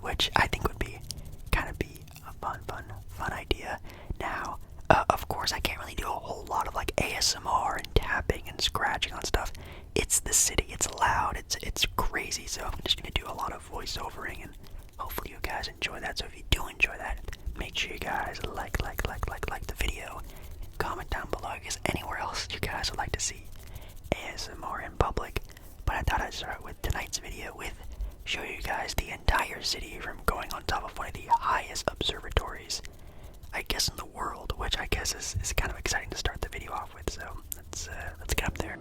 which I think would be a fun idea. Now, of course, I can't really do a whole lot of like ASMR and tapping and scratching on stuff. It's the city, it's loud, it's crazy, so I'm just gonna do a lot of voiceovering, and hopefully you guys enjoy that. So if you do enjoy that, make sure you guys like the video, and comment down below if anywhere else you guys would like to see ASMR in public. But I thought I'd start with tonight's video with showing you guys the entire city from going on top of one of the highest observatories, I guess, in the world, which I guess is kind of exciting to start the video off with. So let's get up there.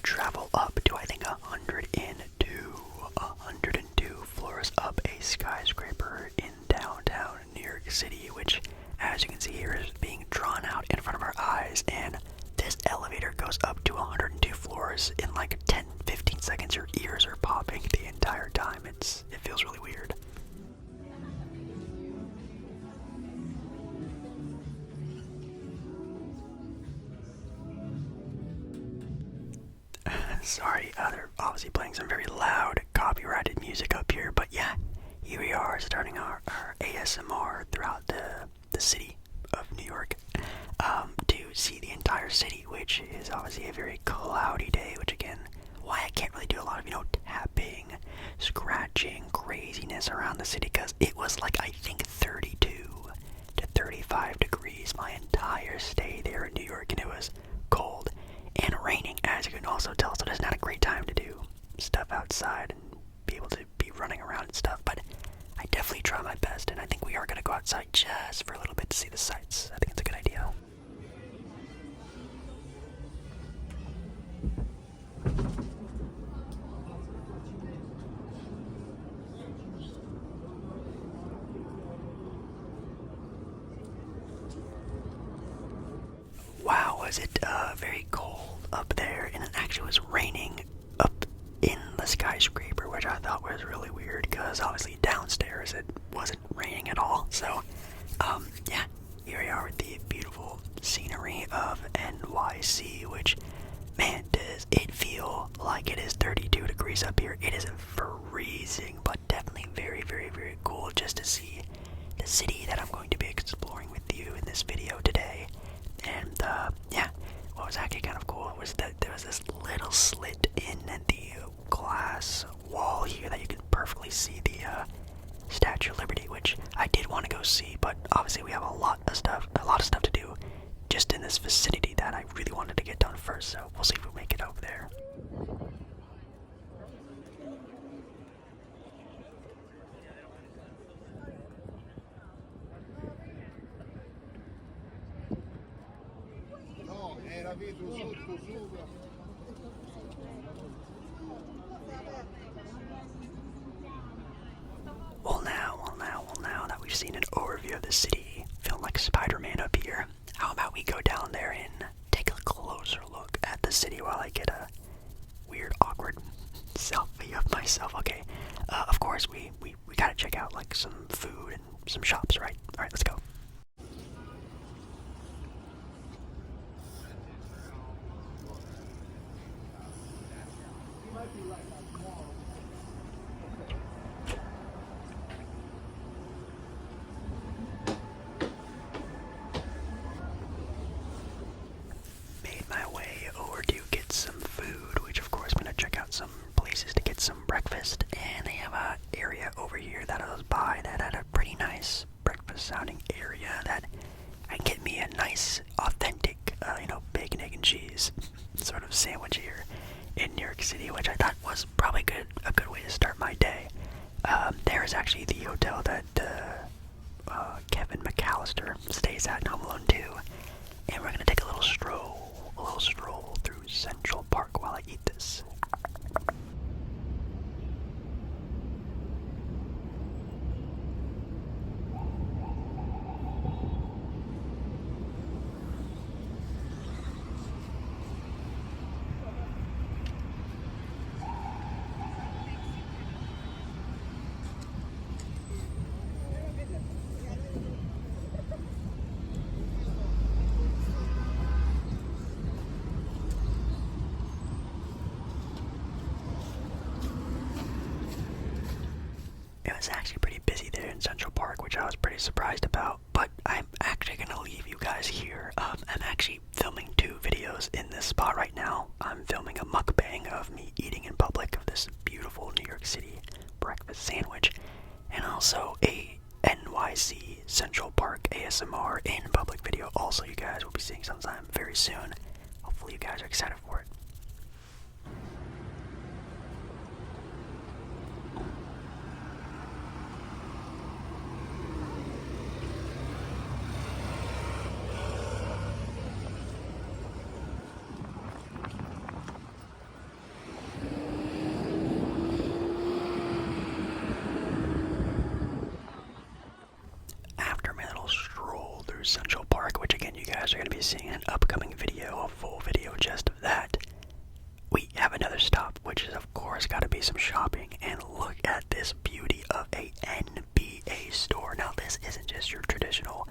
Travel up to, I think, 102 floors up a skyscraper in downtown New York City, which, as you can see here, is being drawn out in front of our eyes. And this elevator goes up to 102 floors in like 10-15 seconds. Your ears are popping the entire time. It feels really weird. Sorry, they're obviously playing some very loud copyrighted music up here, but yeah, here we are starting our ASMR throughout the city of New York, to see the entire city, which is obviously a very cloudy day, which again, why I can't really do a lot of, tapping, scratching, craziness around the city, because it was like, I think, 32 to 35 degrees my entire stay there in New York, and it was cold and raining, as you can also tell, so it's not a great time to do stuff outside and be able to be running around and stuff, but I definitely try my best, and I think we are going to go outside just for a little bit to see the sights. I think it's a good idea. Wow, was it very cold up there, and it actually was raining up in the skyscraper, which I thought was really weird, because obviously downstairs it wasn't raining at all. So, yeah, here we are with the beautiful scenery of NYC, which, man, does it feel like it is 32 degrees up here. It is freezing, but definitely very, very, very cool just to see the city that I'm going to be exploring with you in this video today. And, yeah, what was actually kind of cool was that there was this little slit in the glass wall here that you can perfectly see the Statue of Liberty, which I did want to go see, but obviously we have a lot of stuff to do just in this vicinity that I really wanted to get done first, so we'll see if we make it over there. Well now that we've seen an overview of the city, feeling like Spider-Man up here, how about we go down there and take a closer look at the city while I get a weird, awkward selfie of myself. Okay, of course, we gotta check out, like, some food and some shops, right? Alright, let's go. Made my way over to get some food, which of course I'm gonna check out some places to get some breakfast, and they have a area over here that I was by that had a pretty nice breakfast sounding area that I can get me a nice authentic bacon, egg, and cheese sort of sandwich here in New York City, which I thought was probably a good way to start my day. There is actually the hotel that Kevin McAllister stays at in Home Alone 2, and we're gonna take a little stroll through Central Park while I eat this. surprised about, but I'm actually gonna leave you guys here. I'm actually filming 2 videos in this spot right now. I'm filming a mukbang of me eating in public of this beautiful New York City breakfast sandwich, and also a NYC Central Park ASMR in public video. Also, you guys will be seeing sometime very soon. Hopefully you guys are excited for it. Central Park, which again you guys are going to be seeing in an upcoming video, a full video just of that. We have another stop, which is of course got to be some shopping, and look at this beauty of a NBA store. Now this isn't just your traditional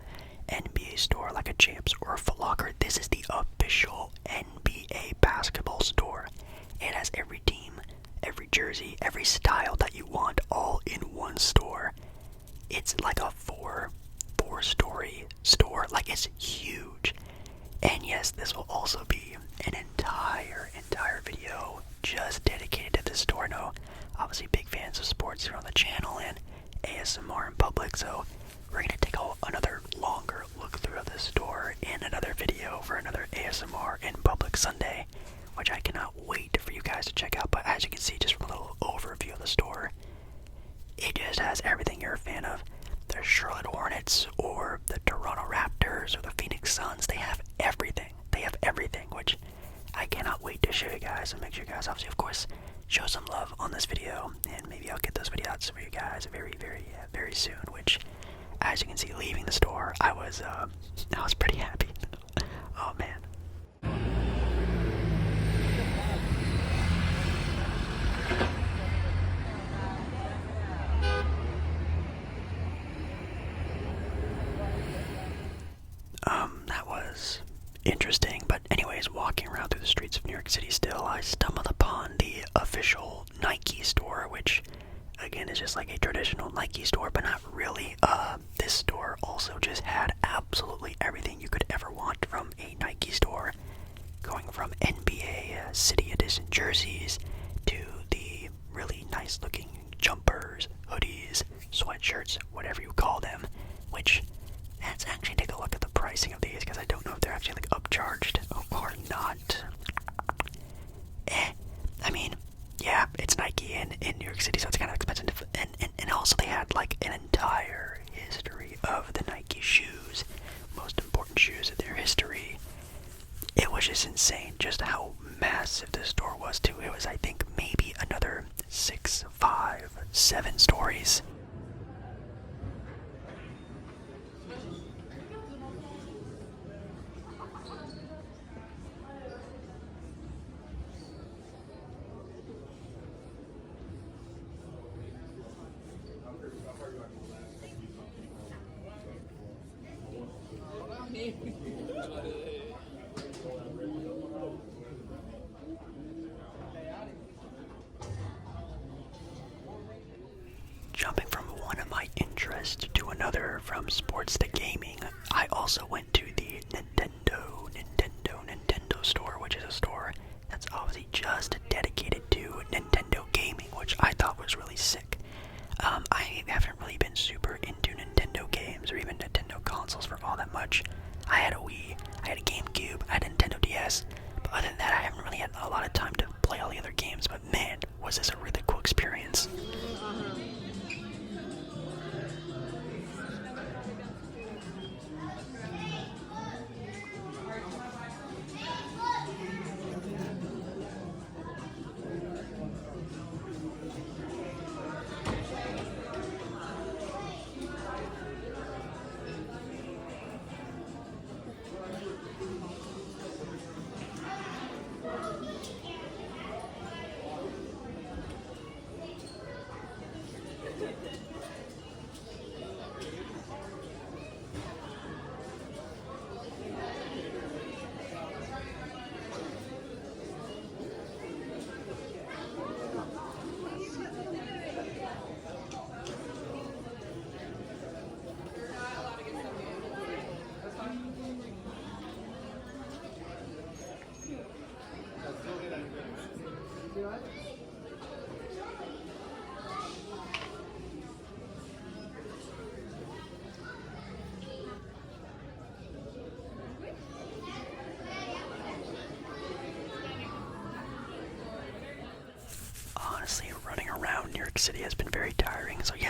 NBA store like a Champs or a Foot Locker. This is the official NBA basketball store. It has every team, every jersey, every style that you want all in one store. It's like a four-story store, like it's huge. And yes, this will also be an entire video just dedicated to this store. No, obviously big fans of sports here on the channel and ASMR in public, so we're gonna take another longer look through this store in another video for another ASMR in public Sunday, which I cannot wait for you guys to check out. But as you can see, just from a little overview of the store, it just has everything you're a fan of. The Charlotte Hornets or the Toronto Raptors or the Phoenix Suns, they have everything. They have everything, which I cannot wait to show you guys. And make sure you guys, obviously, of course, show some love on this video, and maybe I'll get those videos for you guys very soon. Which, as you can see, leaving the store, I was pretty happy. Oh man. That was interesting, but anyways, walking around through the streets of New York City still, I stumbled upon the official Nike store, which again is just like a traditional Nike store, but not really. This store also just had absolutely everything you could ever want from a Nike store, going from NBA City Edition jerseys to the really nice looking jumpers, hoodies, sweatshirts, whatever you call them, which let's actually take a look at the pricing of these, because I don't know if they're actually like upcharged or not. I mean, yeah, it's Nike in New York City, so it's kind of expensive. And also they had like an entire history of the Nike shoes, most important shoes in their history. It was just insane just how massive this store was too. It was, I think, maybe another 6, 5, 7 stories. Jumping from one of my interests to another, from sports to gaming, I also went to the Nintendo store, which is a store that's obviously just dedicated to Nintendo gaming, which I thought was really sick. I haven't really been super into Nintendo games or even Nintendo consoles for all that much. I had a Wii, I had a GameCube, I had a Nintendo DS, but other than that, I haven't really had a lot of time to play all the other games. But man, was this a really cool experience.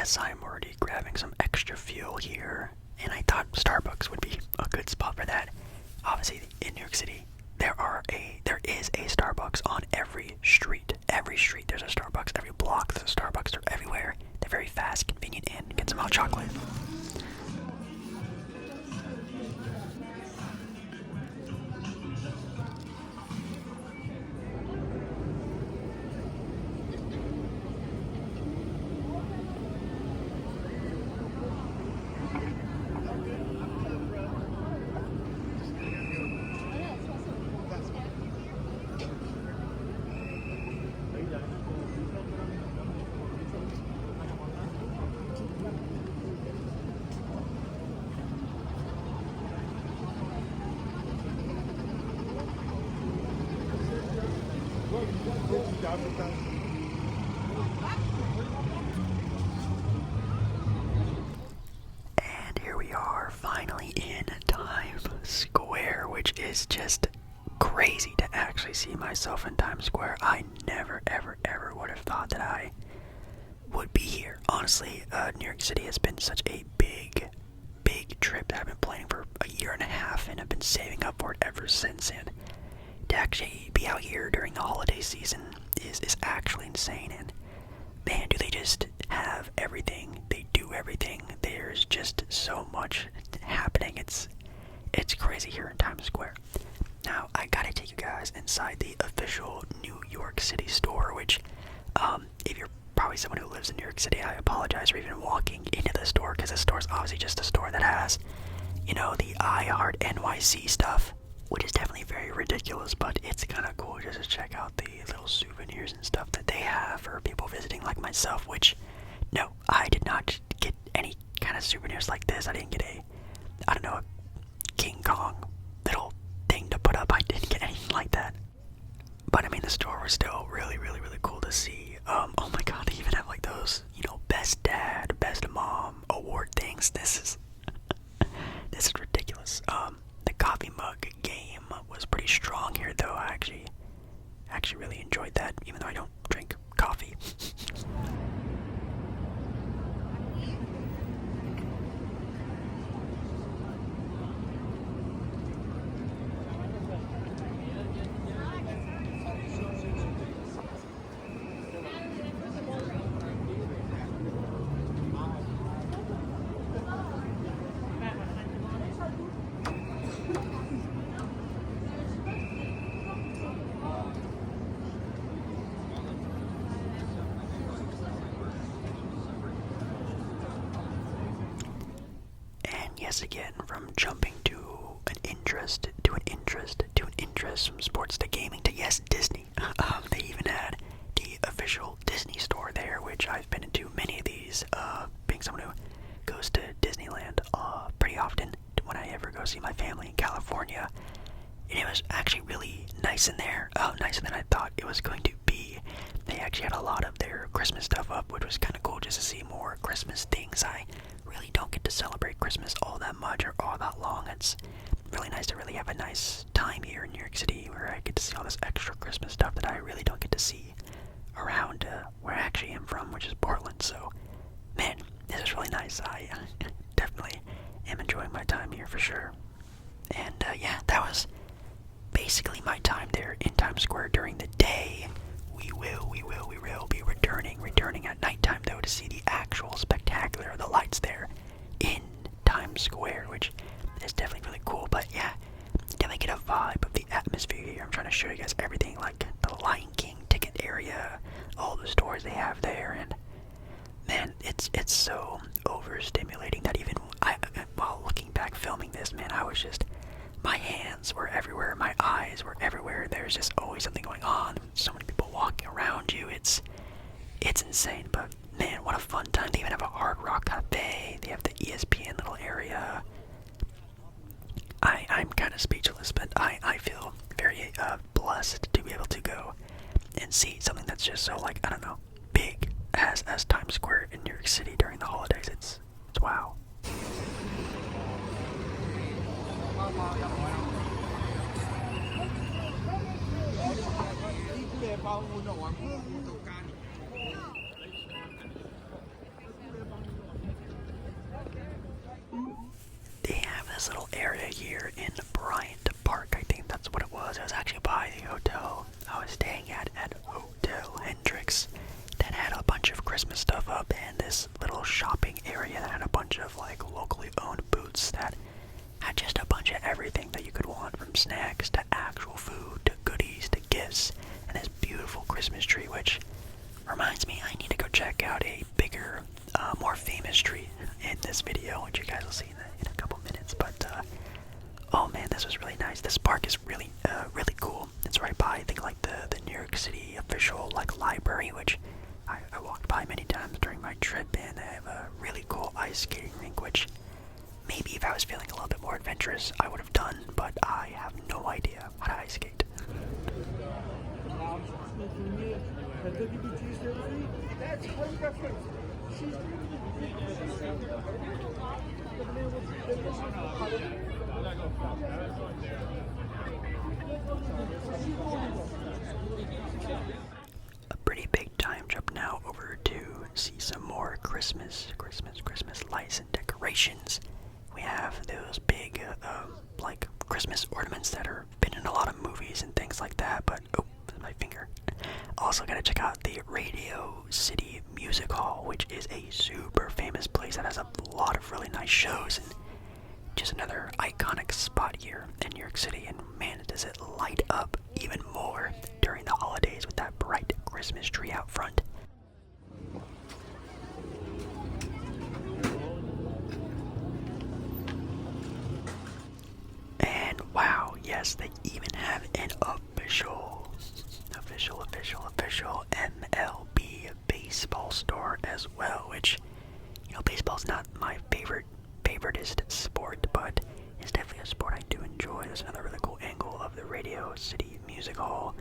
guess I'm already grabbing some extra fuel here, and I thought Starbucks would be a good spot for that. Obviously, in New York City, there is a Starbucks on every street. Every street there's a Starbucks. Every block there's a Starbucks. They're everywhere. They're very fast, convenient, and get some hot chocolate. And here we are, finally in Times Square, which is just crazy to actually see myself in Times Square. I never, ever, ever would have thought that I would be here. Honestly, New York City has been such a big trip that I've been planning for a year and a half, and I've been saving up for it ever since. And to actually be out here during the holiday season is actually insane. And man, do they just have everything. They do everything. There's just so much happening. It's crazy here in Times Square. Now, I gotta take you guys inside the official New York City store, which, if you're probably someone who lives in New York City, I apologize for even walking into the store, because the store is obviously just a store that has, the I Heart NYC stuff, which is definitely very ridiculous, but it's kind of cool just to check out the little souvenirs and stuff that they have for people visiting like myself, which, no, I did not get any kind of souvenirs like this. I didn't get a King Kong little thing to put up. I didn't get anything like that. But I mean, the store was still really, really, really cool to see. Oh my god, they even have like those, best dad, best mom award things. This is ridiculous. The coffee mug game was pretty strong here, though. I actually really enjoyed that, even though I don't drink coffee. Yes, again, from jumping to an interest, to an interest, to an interest, from sports to gaming to, yes, Disney. They even had the official Disney store there, which I've been into many of these, being someone who goes to Disneyland pretty often when I ever go see my family in California. And it was actually really nice in there, nicer than I thought it was going to be. They actually had a lot of their Christmas stuff up, which was kind of cool just to see more Christmas things. I really don't get to celebrate Christmas all that much or all that long. It's really nice to really have a nice time here in New York City where I get to see all this extra Christmas stuff that I really don't get to see around where I actually am from, which is Portland. So, man, this is really nice. I definitely am enjoying my time here for sure. And yeah, that was basically my time there in Times Square during the day. We will be returning at nighttime, though, to see the actual spectacular, the lights there in Times Square, which is definitely really cool. But yeah, definitely get a vibe of the atmosphere here. I'm trying to show you guys everything, like the Lion King ticket area, all the stores they have there, and man, it's so overstimulating that even while looking back filming this, man, I was just, my hands were everywhere, my eyes were everywhere. There's just always something going on. So many people walking around you. It's insane. But man, what a fun time. They even have a Hard Rock Cafe. They have the ESPN little area. I'm kind of speechless, but I feel very blessed to be able to go and see something that's just so, like, I don't know, big as Times Square in New York City during the holidays. It's wow. snacks to actual food to goodies to gifts, and this beautiful Christmas tree, which reminds me I need to go check out a bigger, more famous tree in this video, which you guys will see in a couple minutes. But oh man, this was really nice. This park is really cool. It's right by, I think, like the New York City official like library, which I walked by many times during my trip, and they have a really cool ice skating rink, which maybe if I was feeling a little bit more adventurous, I would have done, but I have no idea how to ice skate. A pretty big time jump now over to see some more Christmas lights and decorations. We have those big, like Christmas ornaments that are been in a lot of movies and things like that. But oh, my finger. Also, gotta check out the Radio City Music Hall, which is a super famous place that has a lot of really nice shows and just another iconic spot here in New York City. And man, does it light up even more during the holidays with that bright Christmas tree out front. And wow, yes, they even have an official MLB baseball store as well, which, you know, baseball's not my favoritist sport, but it's definitely a sport I do enjoy. There's another really cool angle of the Radio City Music Hall.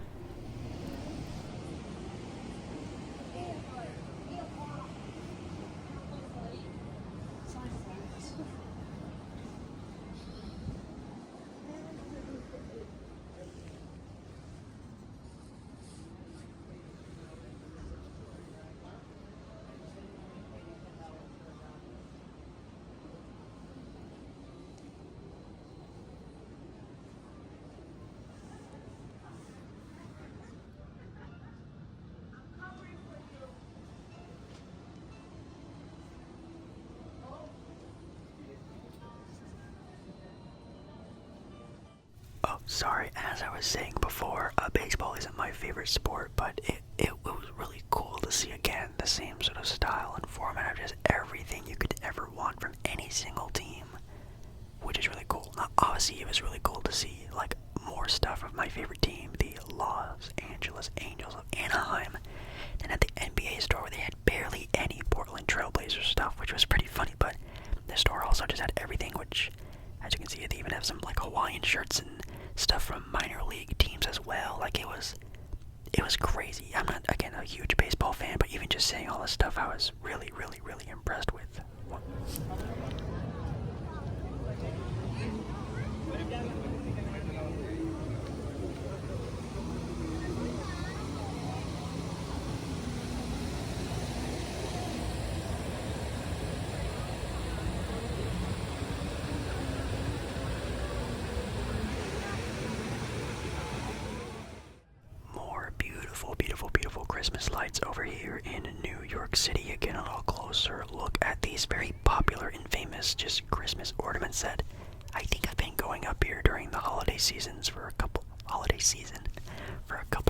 Sorry, as I was saying before, baseball isn't my favorite sport, but it was really cool to see again the same sort of style and format of just everything you could ever want from any single team, which is really cool. Now, obviously, it was really cool to see like more stuff of my favorite team, the Los Angeles Angels of Anaheim. And at the NBA store, where they had barely any Portland Trailblazers stuff, which was pretty funny. But the store also just had everything, which, as you can see, they even have some like Hawaiian shirts and stuff from minor league teams as well. Like it was crazy. I'm not, again, a huge baseball fan, but even just seeing all this stuff, I was really impressed with. Beautiful Christmas lights over here in New York City. Again, a little closer look at these very popular and famous just Christmas ornaments that I think I've been going up here during the holiday seasons for a couple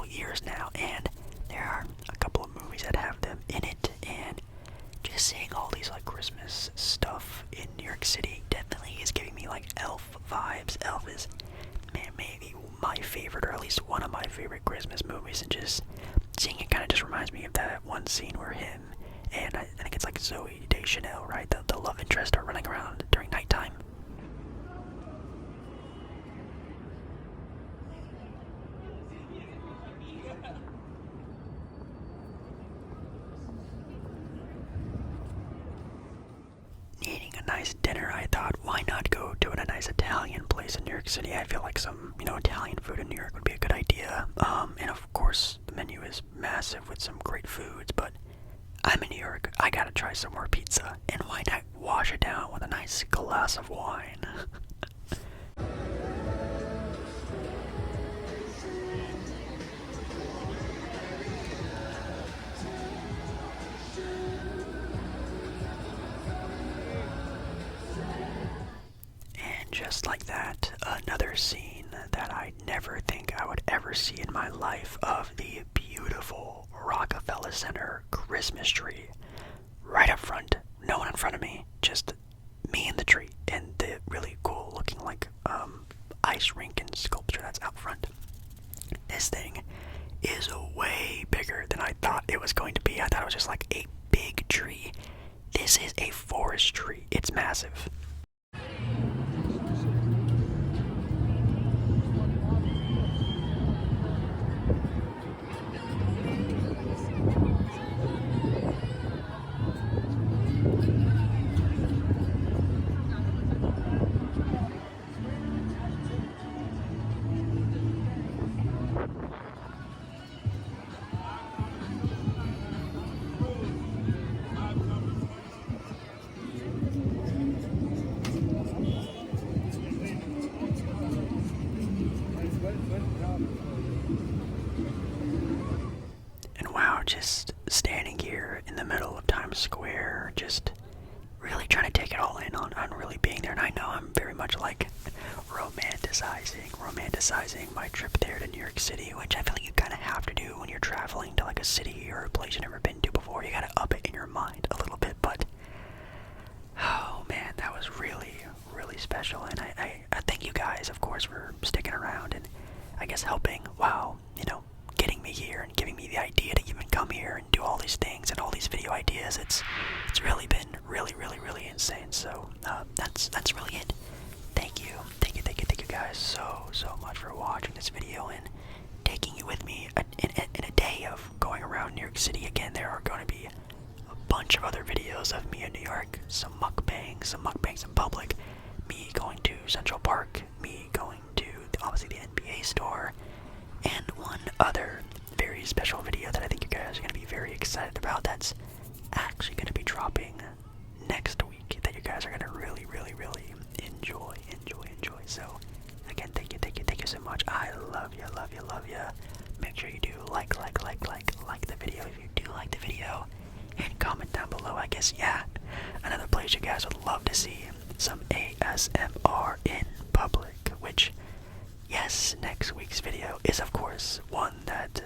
years now, and there are a couple of movies that have them in it, and just seeing all these like Christmas stuff in New York City definitely is giving me like Elf vibes. Elf is, man, maybe my favorite, or at least one of my favorite Christmas movies, and just seeing it kind of just reminds me of that one scene where him and I think it's like Zoe Deschanel, right, the love interest, are running around during nighttime. Needing a nice dinner, I thought, why not go to a nice Italian place in New York City? I feel like some, Italian food in New York would be a good idea. And of course, the menu is massive with some great foods, but I'm in New York, I gotta try some more pizza, and why not wash it down with a nice glass of wine? And just like that, another scene never think I would ever see in my life of the beautiful Rockefeller Center Christmas tree right up front. No one in front of me, just me and the tree, and the really cool looking like ice rink and sculpture that's out front. This thing is way bigger than I thought it was going to be. I thought it was just like a big tree. This is a forest tree. It's massive. And wow, just standing here in the middle of Times Square, just really trying to take it all in on really being there. And I know I'm very much like romanticizing my trip there to New York City, which I feel like you kind of have to do when you're traveling to like a city or a place you've never been to before. You gotta up it in your mind a little bit, but oh man, that was really, really special. And I thank you guys, of course, for sticking around and I guess helping while, getting me here and giving me the idea to even come here and do all these things and all these video ideas. It's really been really, really, really insane. So that's really it. Thank you guys so much for watching this video and taking you with me in a day of going around New York City. Again, there are going to be a bunch of other videos of me in New York, some mukbangs in public, me going to Central Park, me going to obviously the NBA store, and one other very special video that I think you guys are going to be very excited about that's actually going to be dropping next week that you guys are going to really, really, really enjoy. So again, thank you so much. I love you. Make sure you do like the video if you do like the video, and comment down below. I guess, yeah, another place you guys would love to see some ASMR in public, which, yes, next week's video is of course one that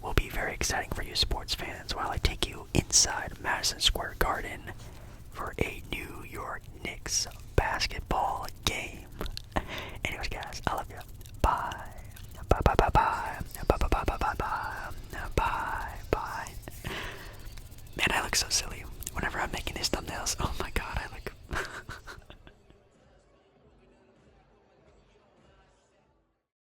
will be very exciting for you sports fans while I take you inside Madison Square Garden for a New York Knicks basketball game. Anyways guys, I love you.